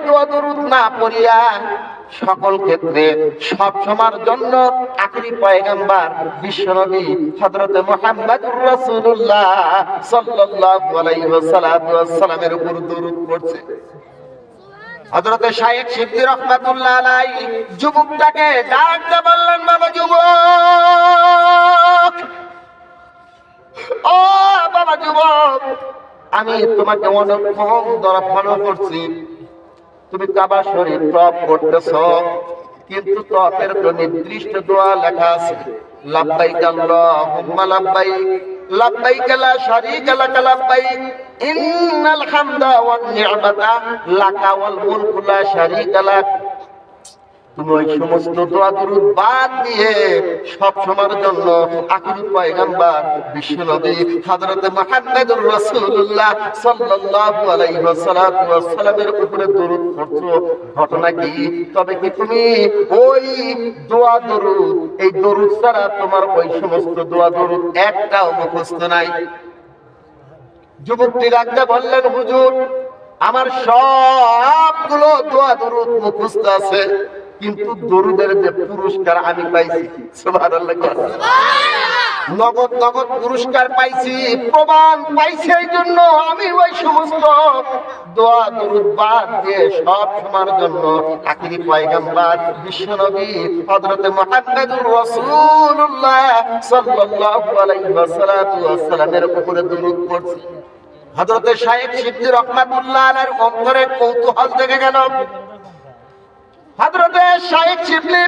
দোয়া দরুদ না পড়িয়া সকল ক্ষেত্রে সব সময়ের জন্য আখেরি পয়গম্বর বিশ্বনবী হযরত মুহাম্মদুর রাসূলুল্লাহ সাল্লাল্লাহু আলাইহি ওয়াসাল্লামের উপর দরুদ পড়ছে। হযরত শাইখ শিবলি রাহমাতুল্লাহ আলাইহি যুবকটাকে ডাক দিয়ে বললেন, বাবা যুবক, ও বাবা যুবক, আমি তোমাকে অনেকক্ষণ ধরে ফলো করছি। তুমি কাবা শরীফ তওয়াফ করতেছ, কিন্তু তওয়াফের তো নির্দিষ্ট দোয়া লেখা আছে, লাব্বাইক আল্লাহুম্মা লাব্বাইক লাব্বাইক লা শারীকা লাক লাব্বাইক ইন্নাল হামদা ওয়ান নি'মাতা লাকা ওয়াল মুলকু লা শারীকা লাক। তুমি ওই সমস্ত দোয়া দরুদ বাদ দিয়ে সব সময়ের জন্য আখিরি পয়গম্বর বিশ্বনবী হযরত মুহাম্মদুর রাসূলুল্লাহ সাল্লাল্লাহু আলাইহি ওয়াসাল্লামের উপরে দরুদ পড়ছো। ঘটনা কি? তবে কি তুমি ওই দোয়া দরুদ, এই দরুদ ছাড়া তোমার ওই সমস্ত দোয়া দরুদ একটাও মুখস্থ নাই? যুবকটি রাখতে বললেন, হুজুর, আমার সবগুলো দোয়া দরুদ মুখস্থ আছে, কিন্তু দরুদের যে পুরস্কার আমি পাইছি, সুবহানাল্লাহ, নগদ নগদ পুরস্কার পাইছি, প্রমাণ পাইছি, এই জন্য আমি ওই সমস্ত দোয়া দরুদ বাদ দিয়ে সব সময়ের জন্য আখিরি পয়গম্বর বিশ্বনবী হযরত মুহাম্মদুর রাসূলুল্লাহ সাল্লাল্লাহু আলাইহি ওয়াসাল্লামের উপরে দরুদ পড়ছি। হযরত শাইখ শিবলি রাহমাতুল্লাহ আলাইহির অন্তরে কৌতূহল জেগে গেল। হযরত শাইখ শিবলি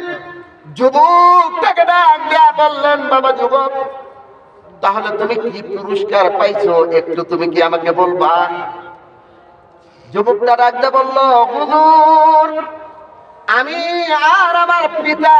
যুবকটাকে ডাক দিয়া বললেন, বাবা যুবক, তাহলে তুমি কি পুরস্কার পাইছো একটু তুমি কি আমাকে বলবা? যুবকটা ডাক দিয়া বলল, হুজুর, আমি আর আমার পিতা